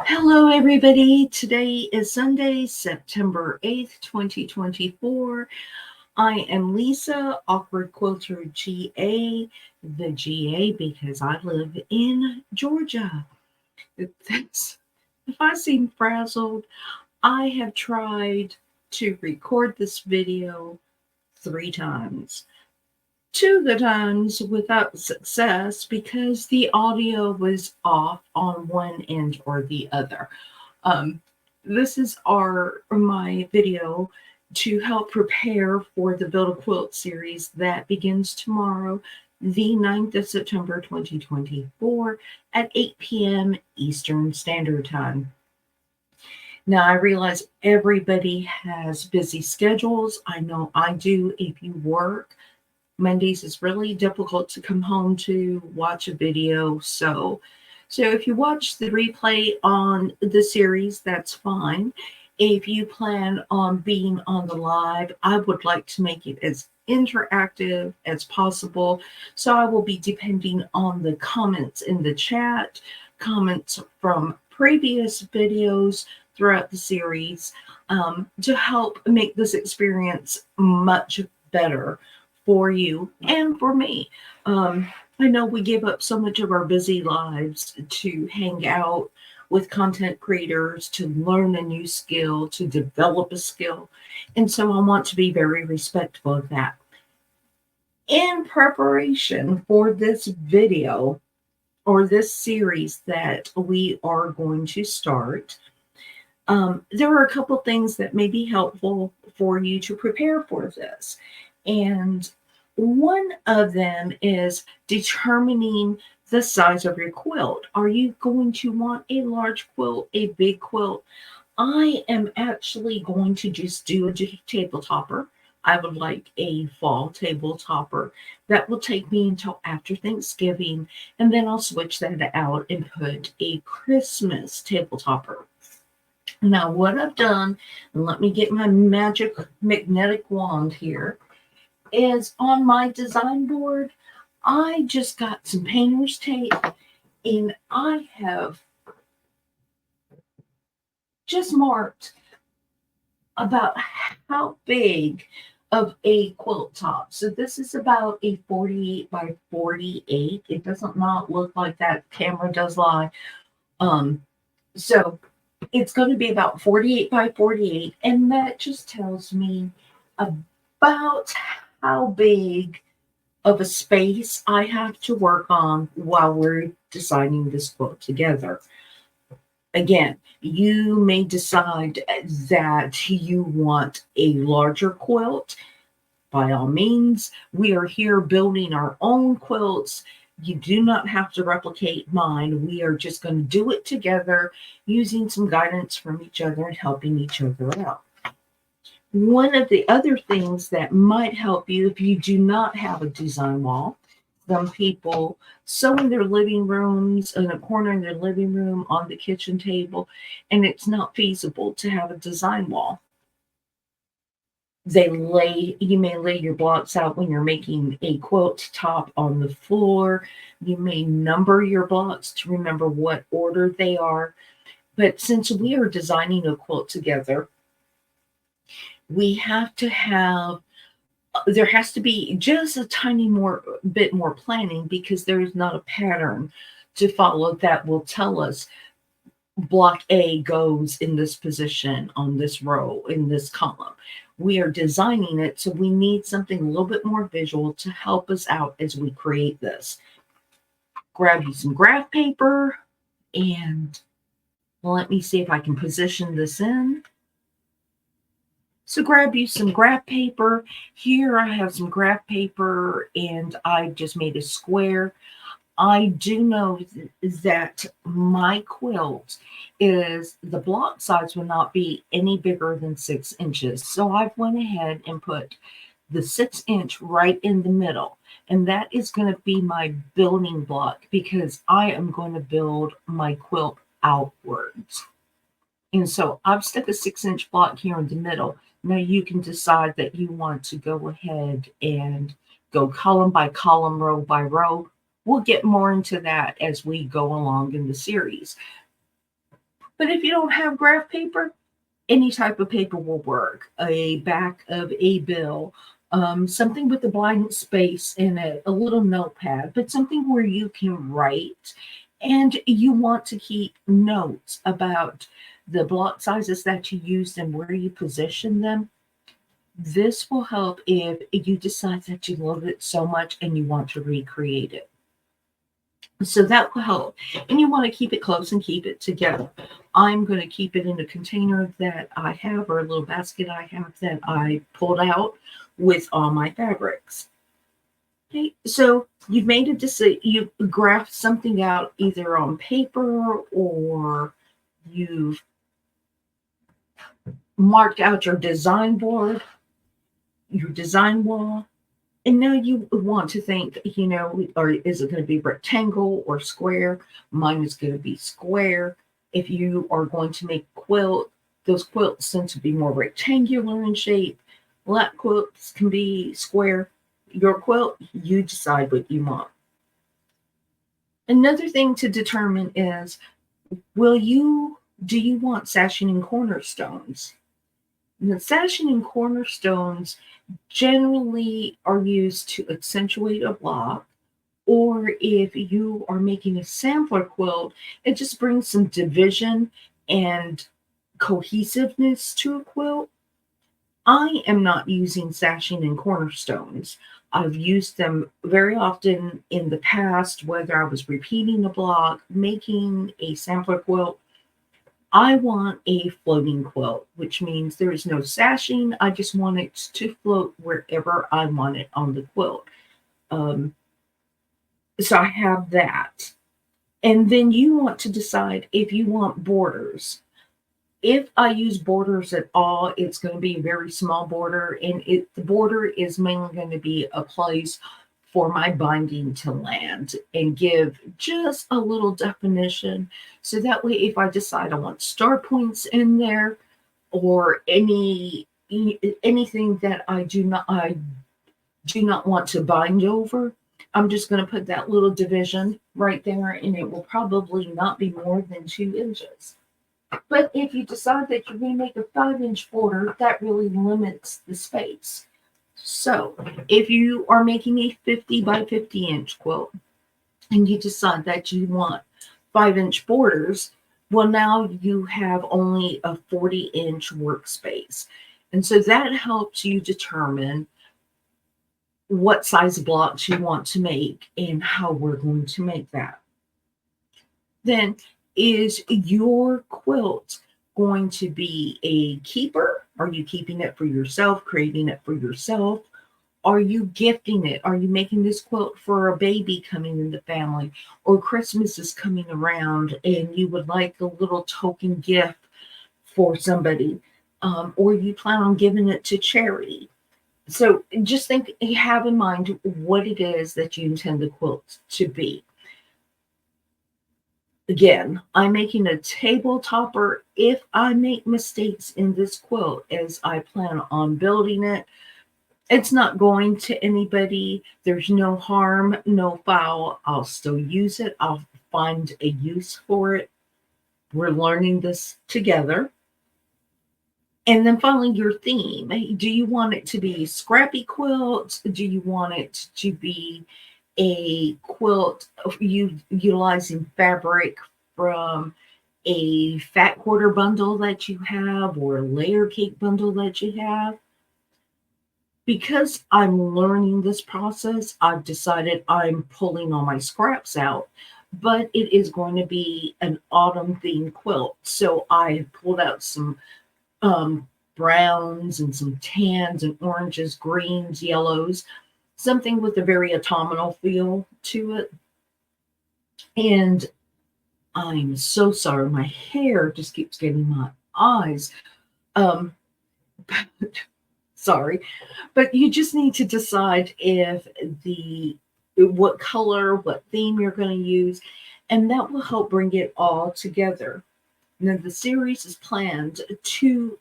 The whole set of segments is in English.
Hello, everybody. Today is Sunday, September 8th, 2024. I am Lisa, Awkward Quilter GA, the GA because I live in Georgia. If I seem frazzled, I have tried to record this video 3 times. 2 of the times without success because the audio was off on one end or the other. Um, this is my video to help prepare for the Build a Quilt series that begins tomorrow, the 9th of September 2024 at 8 p.m. Eastern Standard Time. Now, I realize everybody has busy schedules. I know I do. If you work, Mondays is really difficult to come home to watch a video. So if you watch the replay on the series, that's fine. If you plan on being on the live, I would like to make it as interactive as possible. So I will be depending on the comments in the chat, comments from previous videos throughout the series, to help make this experience much better for you and for me. I know we give up so much of our busy lives to hang out with content creators, to learn a new skill, to develop a skill. And so I want to be very respectful of that. In preparation for this video or this series that we are going to start, there are a couple things that may be helpful for you to prepare for this. And one of them is determining the size of your quilt. Are you going to want a large quilt, a big quilt? I am actually going to just do a table topper. I would like a fall table topper. That will take me until after Thanksgiving, and then I'll switch that out and put a Christmas table topper. Now, what I've done, and let me get my magic magnetic wand here, is on my design board, I just got some painter's tape and I have just marked about how big of a quilt top. So this is about a 48 by 48. It doesn't not look like that. Camera does lie. So it's going to be about 48 by 48, and that just tells me about how big of a space I have to work on while we're designing this quilt together. Again, you may decide that you want a larger quilt. By all means, we are here building our own quilts. You do not have to replicate mine. We are just going to do it together using some guidance from each other and helping each other out. One of the other things that might help you if you do not have a design wall, some people sew in their living rooms, in a corner in their living room, on the kitchen table, and it's not feasible to have a design wall. You may lay your blocks out when you're making a quilt top on the floor. You may number your blocks to remember what order they are. But since we are designing a quilt together, we have to have, there has to be just a tiny bit more planning, because there is not a pattern to follow that will tell us block A goes in this position on this row in this column. We are designing it, so we need something a little bit more visual to help us out as we create this. Grab you some graph paper, and let me see if I can position this in. So grab you some graph paper. Here I have some graph paper, and I just made a square. I do know that my quilt the block size will not be any bigger than 6 inches. So I've went ahead and put the 6-inch right in the middle. And that is going to be my building block, because I am going to build my quilt outwards. And so I've stuck a 6-inch block here in the middle. Now you can decide that you want to go ahead and go column by column, row by row. We'll get more into that as we go along in the series. But if you don't have graph paper, any type of paper will work. A back of a bill, something with a blank space in it, a little notepad, but something where you can write and you want to keep notes about the block sizes that you used and where you position them. This will help if you decide that you love it so much and you want to recreate it. So that will help. And you want to keep it close and keep it together. I'm going to keep it in a container that I have, or a little basket I have that I pulled out with all my fabrics. Okay, so you've made a decision, you've graphed something out either on paper or you've marked out your design board, your design wall. And now you want to think, or is it going to be rectangle or square? Mine is going to be square. If you are going to make quilt, those quilts tend to be more rectangular in shape. Lap quilts can be square. Your quilt, you decide what you want. Another thing to determine is, do you want sashing and cornerstones? The sashing and cornerstones generally are used to accentuate a block, or if you are making a sampler quilt, it just brings some division and cohesiveness to a quilt. I am not using sashing and cornerstones. I've used them very often in the past, whether I was repeating a block, making a sampler quilt. I want a floating quilt, which means there is no sashing. I just want it to float wherever I want it on the quilt. So I have that. And then you want to decide if you want borders. If I use borders at all, it's going to be a very small border, and the border is mainly going to be a place for my binding to land and give just a little definition. So that way, if I decide I want star points in there or anything that I do not want to bind over, I'm just going to put that little division right there, and it will probably not be more than 2 inches. But if you decide that you're going to make a 5-inch border, that really limits the space. So if you are making a 50 by 50-inch quilt and you decide that you want 5-inch borders, well, now you have only a 40-inch workspace. And so that helps you determine what size blocks you want to make and how we're going to make that. Then, is your quilt going to be a keeper? Are you keeping it for yourself, creating it for yourself? Are you gifting it? Are you making this quilt for a baby coming in the family, or Christmas is coming around and you would like a little token gift for somebody, or you plan on giving it to charity? So just have in mind what it is that you intend the quilt to be. Again, I'm making a table topper. If I make mistakes in this quilt as I plan on building it, it's not going to anybody. There's no harm, no foul. I'll still use it. I'll find a use for it. We're learning this together. And then finally, your theme. Do you want it to be scrappy quilt? Do you want it to be a quilt utilizing fabric from a fat quarter bundle that you have or a layer cake bundle that you have? Because I'm learning this process, I've decided I'm pulling all my scraps out, but it is going to be an autumn themed quilt. So I pulled out some browns and some tans and oranges, greens, yellows, something with a very autumnal feel to it. And I'm so sorry, my hair just keeps getting my eyes. Sorry, but you just need to decide what color, what theme you're going to use, and that will help bring it all together. Now, the series is planned to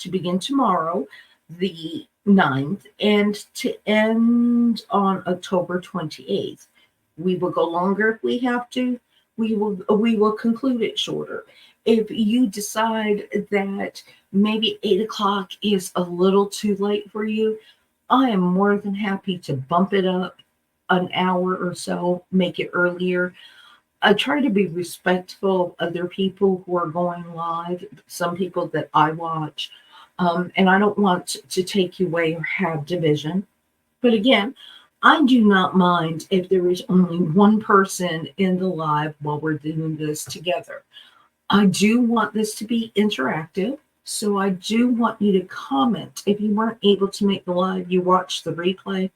begin tomorrow, the 9th, and to end on October 28th. We will go longer if we have to. we will conclude it shorter. If you decide that maybe 8 o'clock is a little too late for you, I am more than happy to bump it up an hour or so, make it earlier. I try to be respectful of other people who are going live, some people that I watch, and I don't want to take you away or have division. But again, I do not mind if there is only one person in the live while we're doing this together. I do want this to be interactive. So I do want you to comment. If you weren't able to make the live, you watch the replay.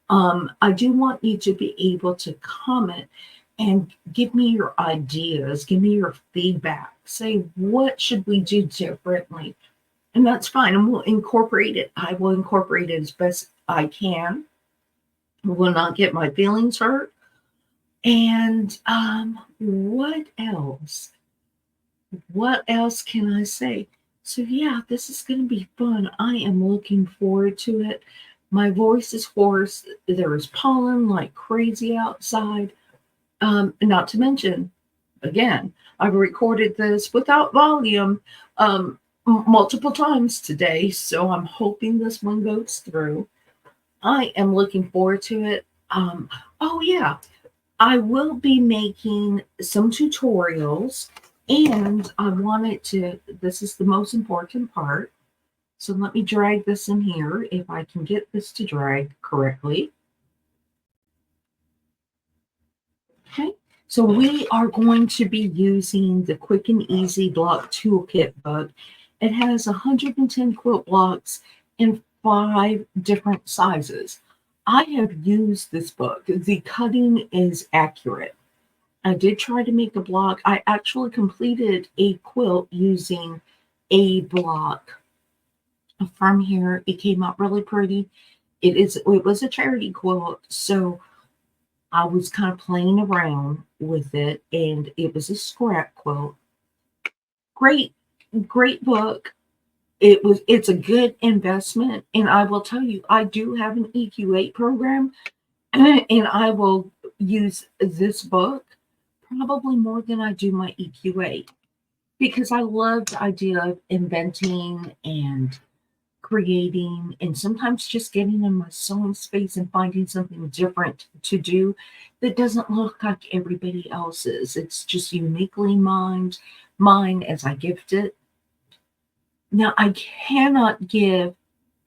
I do want you to be able to comment and give me your ideas, give me your feedback. Say, what should we do differently? And that's fine. And we'll incorporate it. I will incorporate it as best I can. Will not get my feelings hurt. And what else? What else can I say? So yeah, this is going to be fun. I am looking forward to it. My voice is hoarse. There is pollen like crazy outside. Not to mention, again, I've recorded this without volume multiple times today, so I'm hoping this one goes through. I am looking forward to it. Oh yeah, I will be making some tutorials, and I wanted to, this is the most important part. So let me drag this in here if I can get this to drag correctly. Okay, so we are going to be using the Quick and Easy Block Toolkit book. It has 110 quilt blocks in 5 different sizes. I have used this book. The cutting is accurate. I did try to make a block. I actually completed a quilt using a block from here. It came out really pretty. It was a charity quilt, so I was kind of playing around with it, and it was a scrap quilt. Great, great book. It's a good investment, and I will tell you, I do have an EQ8 program, and I will use this book probably more than I do my EQ8 because I love the idea of inventing and creating and sometimes just getting in my sewing space and finding something different to do that doesn't look like everybody else's. It's just uniquely mine as I gift it. Now I cannot give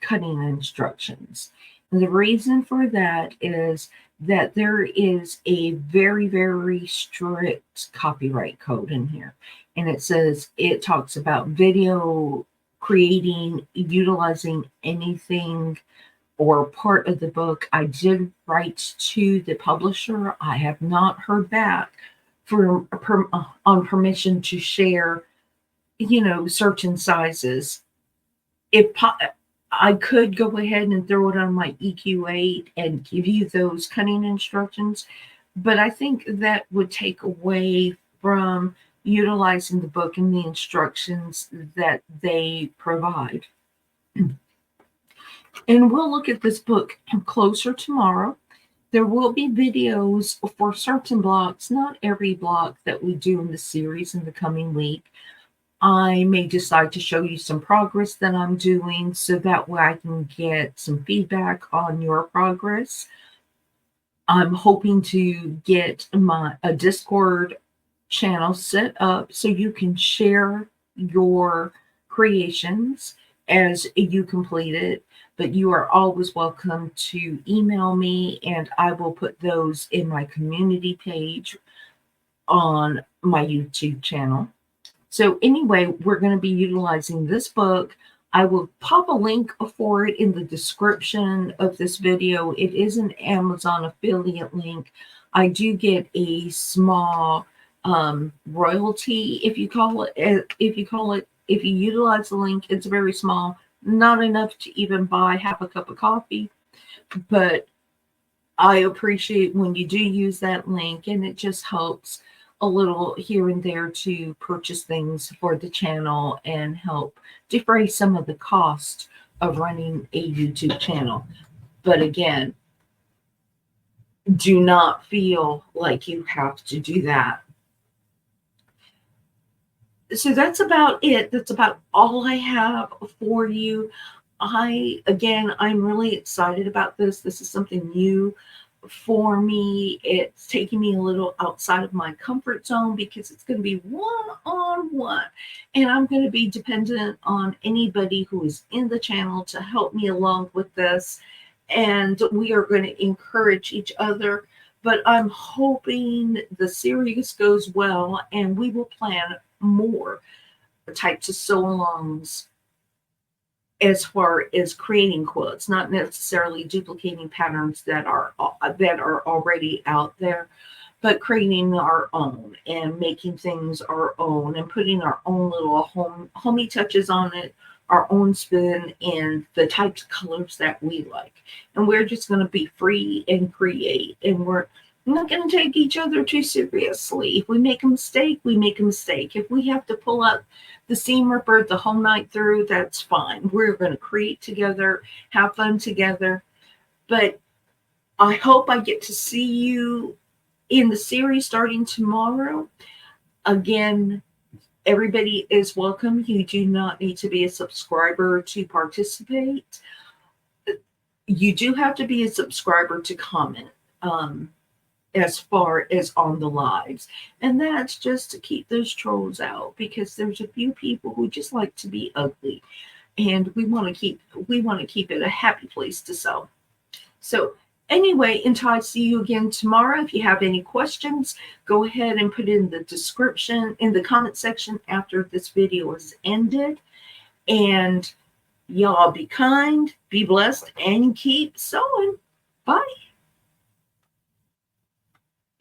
cutting instructions. And the reason for that is that there is a very, very strict copyright code in here. And it talks about video creating, utilizing anything or part of the book. I did write to the publisher. I have not heard back on permission to share, certain sizes. If I could go ahead and throw it on my EQ8 and give you those cutting instructions, but I think that would take away from utilizing the book and the instructions that they provide. And we'll look at this book closer tomorrow. There will be videos for certain blocks, not every block that we do in the series in the coming week. I may decide to show you some progress that I'm doing so that way I can get some feedback on your progress. I'm hoping to get a Discord channel set up so you can share your creations as you complete it. But you are always welcome to email me, and I will put those in my community page on my YouTube channel. So anyway, we're going to be utilizing this book. I will pop a link for it in the description of this video. It is an Amazon affiliate link. I do get a small royalty, if you utilize the link. It's very small, not enough to even buy half a cup of coffee, but I appreciate when you do use that link, and it just helps a little here and there to purchase things for the channel and help defray some of the cost of running a YouTube channel. But again, do not feel like you have to do that. So that's about it. That's about all I have for you. I'm really excited about this. This is something new for me. It's taking me a little outside of my comfort zone because it's going to be one on one. And I'm going to be dependent on anybody who is in the channel to help me along with this. And we are going to encourage each other. But I'm hoping the series goes well and we will plan more types of sew alongs as far as creating quilts, not necessarily duplicating patterns that are already out there, but creating our own and making things our own and putting our own little homey touches on it, our own spin and the types of colors that we like. And we're just going to be free and create, and we're not going to take each other too seriously. If we make a mistake, we make a mistake. If we have to pull up the seam ripper the whole night through, that's fine. We're going to create together, have fun together. But I hope I get to see you in the series starting tomorrow. Again, everybody is welcome. You do not need to be a subscriber to participate. You do have to be a subscriber to comment. As far as on the lives, and that's just to keep those trolls out, because there's a few people who just like to be ugly, and we want to keep it a happy place to sew. So anyway, until I see you again tomorrow, if you have any questions, go ahead and put in the description in the comment section after this video is ended. And y'all be kind, be blessed, and keep sewing. Bye.